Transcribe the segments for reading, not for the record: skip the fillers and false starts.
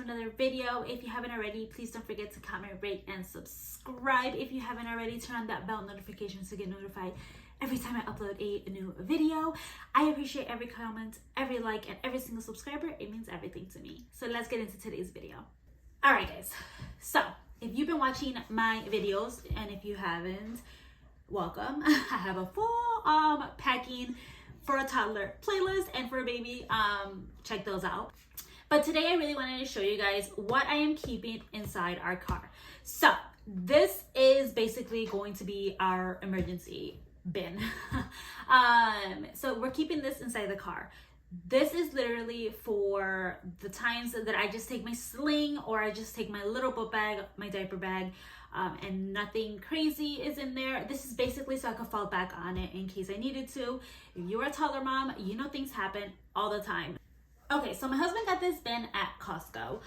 another video. If you haven't already, please don't forget to comment, rate, and subscribe. If you haven't already, turn on that bell notification to get notified every time I upload a new video. I appreciate every comment, every like, and every single subscriber. It means everything to me. So let's get into today's video. All right, guys. So if you've been watching my videos, and if you haven't, welcome. I have a full packing for a toddler playlist and for a baby. Check those out. But today I really wanted to show you guys what I am keeping inside our car. So this is basically going to be our emergency bin. So we're keeping this inside the car. This is literally for the times that I just take my sling or I just take my little book bag, my diaper bag, and nothing crazy is in there. This is basically so I could fall back on it in case I needed to. If you're a toddler mom, you know things happen all the time. Okay, so my husband got this bin at Costco.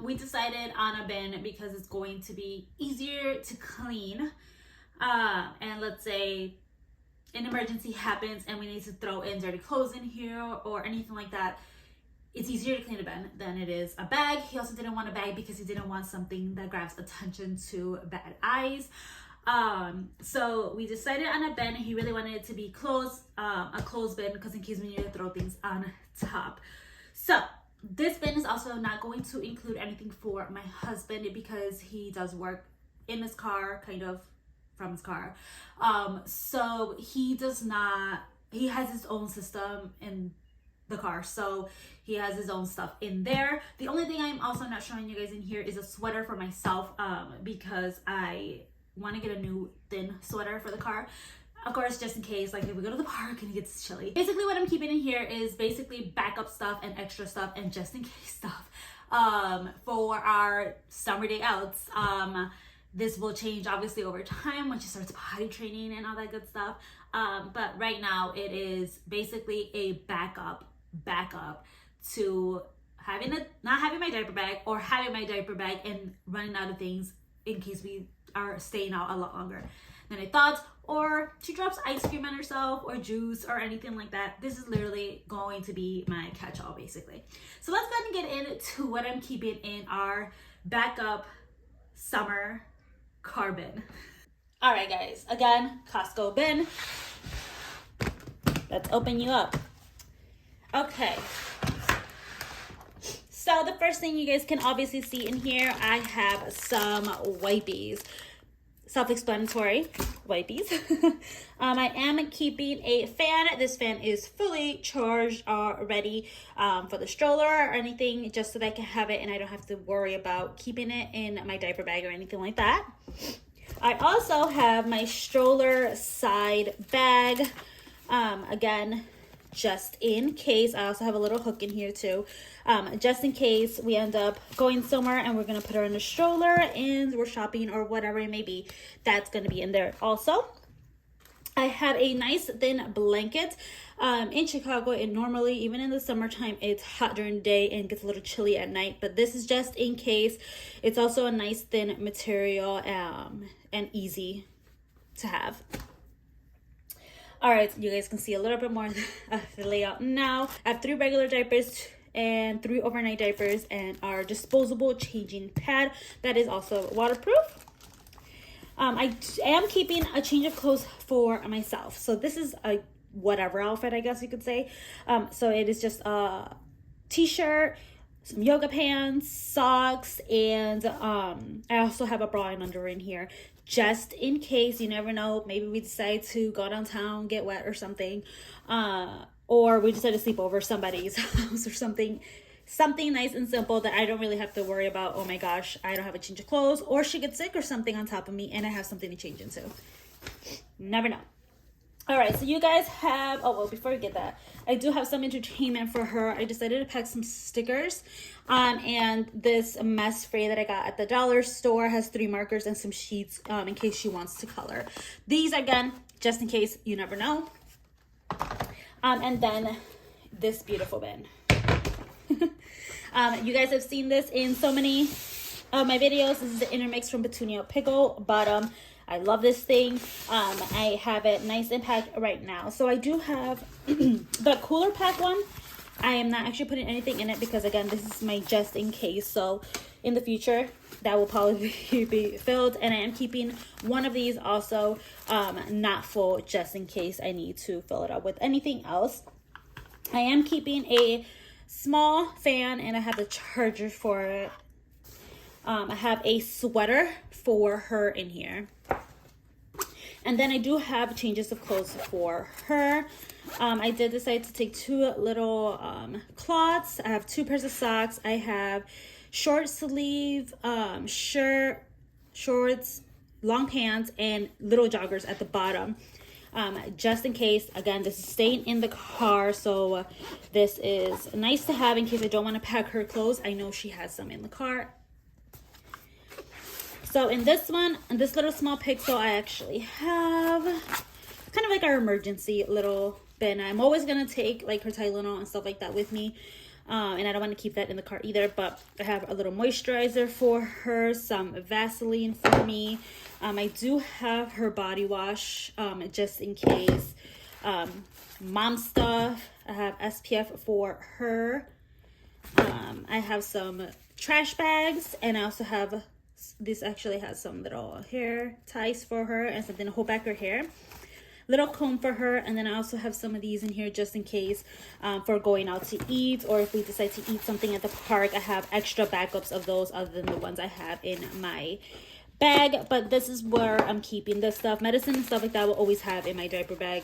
We decided on a bin because it's going to be easier to clean. And let's say an emergency happens and we need to throw in dirty clothes in here or anything like that. It's easier to clean a bin than it is a bag. He also didn't want a bag because he didn't want something that grabs attention to bad eyes. So we decided on a bin. He really wanted it to be a closed bin because in case we need to throw things on top. So this bin is also not going to include anything for my husband because he does work in his car, kind of from his car. So he has his own system in the car, so he has his own stuff in there. The only thing I'm also not showing you guys in here is a sweater for myself, because I want to get a new thin sweater for the car, of course, just in case, like if we go to the park and it gets chilly. Basically what I'm keeping in here is basically backup stuff and extra stuff and just in case stuff for our summer day outs. This will change obviously over time when she starts potty training and all that good stuff. But right now it is basically a backup to not having my diaper bag or having my diaper bag and running out of things in case we are staying out a lot longer than I thought, or she drops ice cream on herself or juice or anything like that. This is literally going to be my catch-all basically. So let's go ahead and get into what I'm keeping in our backup summer car bin. All right, guys, again, Costco bin. Let's open you up. Okay. So the first thing you guys can obviously see in here, I have some wipies. Self-explanatory, wipies. I am keeping a fan. This fan is fully charged already for the stroller or anything, just so that I can have it and I don't have to worry about keeping it in my diaper bag or anything like that. I also have my stroller side bag, again, just in case. I also have a little hook in here too, just in case we end up going somewhere and we're gonna put her in a stroller and we're shopping or whatever it may be. That's gonna be in there also. I have a nice thin blanket. In Chicago, and normally even in the summertime it's hot during the day and gets a little chilly at night, but this is just in case. It's also a nice thin material and easy to have. All right, you guys can see a little bit more of the layout now. I have 3 regular diapers and 3 overnight diapers and our disposable changing pad that is also waterproof. I am keeping a change of clothes for myself. So this is a whatever outfit, I guess you could say. So it is just a t-shirt, some yoga pants, socks, and I also have a bra and underwear in here. Just in case, you never know, maybe we decide to go downtown, get wet or something, or we decide to sleep over somebody's house or something nice and simple that I don't really have to worry about, oh my gosh, I don't have a change of clothes, or she gets sick or something on top of me and I have something to change into. Never know. All right, so you guys have, oh, well, before we get that, I do have some entertainment for her. I decided to pack some stickers, and this mess spray that I got at the dollar store has 3 markers and some sheets in case she wants to color. These, again, just in case, you never know. And then this beautiful bin. You guys have seen this in so many of my videos. This is the intermix from Petunia Pickle bottom. I love this thing. I have it nice and packed right now. So I do have the cooler pack one I am not actually putting anything in it because, again, this is my just in case. So in the future, that will probably be filled. And I am keeping one of these also not full, just in case I need to fill it up with anything else. I am keeping a small fan, and I have the charger for it. I have a sweater for her in here. And then I do have changes of clothes for her. I did decide to take two little cloths. I have 2 pairs of socks. I have short sleeve shirt, shorts, long pants, and little joggers at the bottom. Just in case. Again, this is staying in the car, so this is nice to have in case I don't want to pack her clothes. I know she has some in the car. So in this one, in this little small Pickle, I actually have kind of like our emergency little bin. I'm always going to take like her Tylenol and stuff like that with me. And I don't want to keep that in the car either. But I have a little moisturizer for her, some Vaseline for me. I do have her body wash just in case. Mom stuff. I have SPF for her. I have some trash bags, and I also have... This actually has some little hair ties for her and something to hold back her hair. Little comb for her, and then I also have some of these in here just in case for going out to eat, or if we decide to eat something at the park. I have extra backups of those other than the ones I have in my bag. But this is where I'm keeping this stuff. Medicine and stuff like that I will always have in my diaper bag,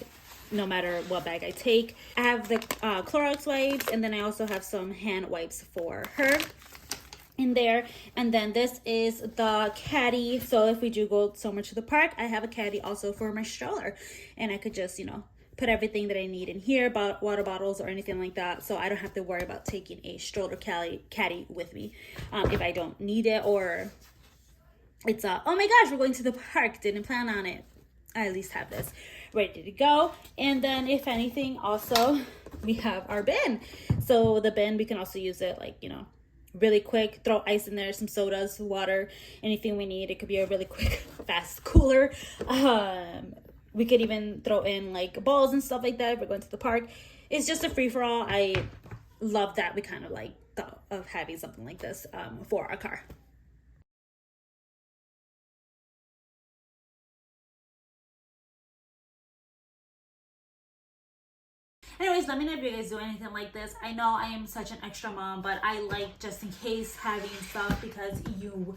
no matter what bag I take. I have the Clorox wipes, and then I also have some hand wipes for her in there. And then this is the caddy, so if we do go somewhere to the park, I have a caddy also for my stroller, and I could just, you know, put everything that I need in here, about water bottles or anything like that, so I don't have to worry about taking a stroller caddy with me if I don't need it, or it's oh my gosh, we're going to the park, didn't plan on it. I at least have this ready to go. And then if anything, also we have our bin. So the bin, we can also use it like, you know, really quick, throw ice in there, some sodas, water, anything we need. It could be a really quick, fast cooler. We could even throw in like balls and stuff like that if we're going to the park. It's just a free-for-all. I love that we kind of like thought of having something like this for our car. Anyways, let me know if you guys do anything like this. I know I am such an extra mom, but I like just in case having stuff because you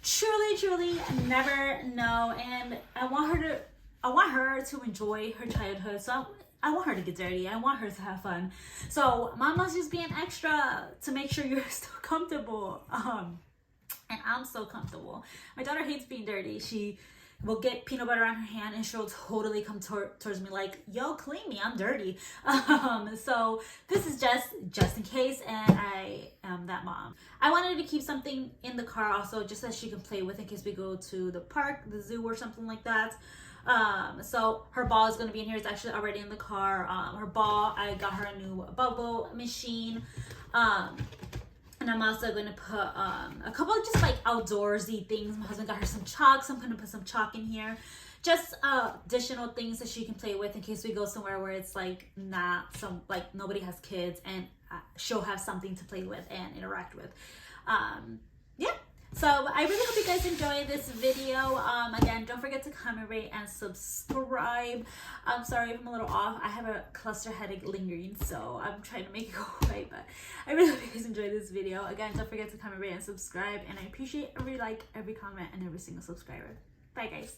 truly never know. And I want her to enjoy her childhood. So I want her to get dirty. I want her to have fun. So mama's just being extra to make sure you're still comfortable. And I'm so comfortable. My daughter hates being dirty. She will get peanut butter on her hand and she'll totally come towards me like, yo, clean me, I'm dirty. So this is just in case, and I am that mom. I wanted to keep something in the car also just that she can play with in case we go to the park, the zoo, or something like that. So her ball is going to be in here. It's actually already in the car. Her ball, I got her a new bubble machine. And I'm also going to put a couple of just like outdoorsy things. My husband got her some chalk, so I'm going to put some chalk in here. Just additional things that she can play with in case we go somewhere where it's like not some, like nobody has kids, and she'll have something to play with and interact with. Yeah. So I really hope you guys enjoyed this video. Again, don't forget to comment, rate, and subscribe. I'm sorry if I'm a little off. I have a cluster headache lingering, so I'm trying to make it go away. But I really hope you guys enjoyed this video. Again, don't forget to comment, rate, and subscribe. And I appreciate every like, every comment, and every single subscriber. Bye, guys.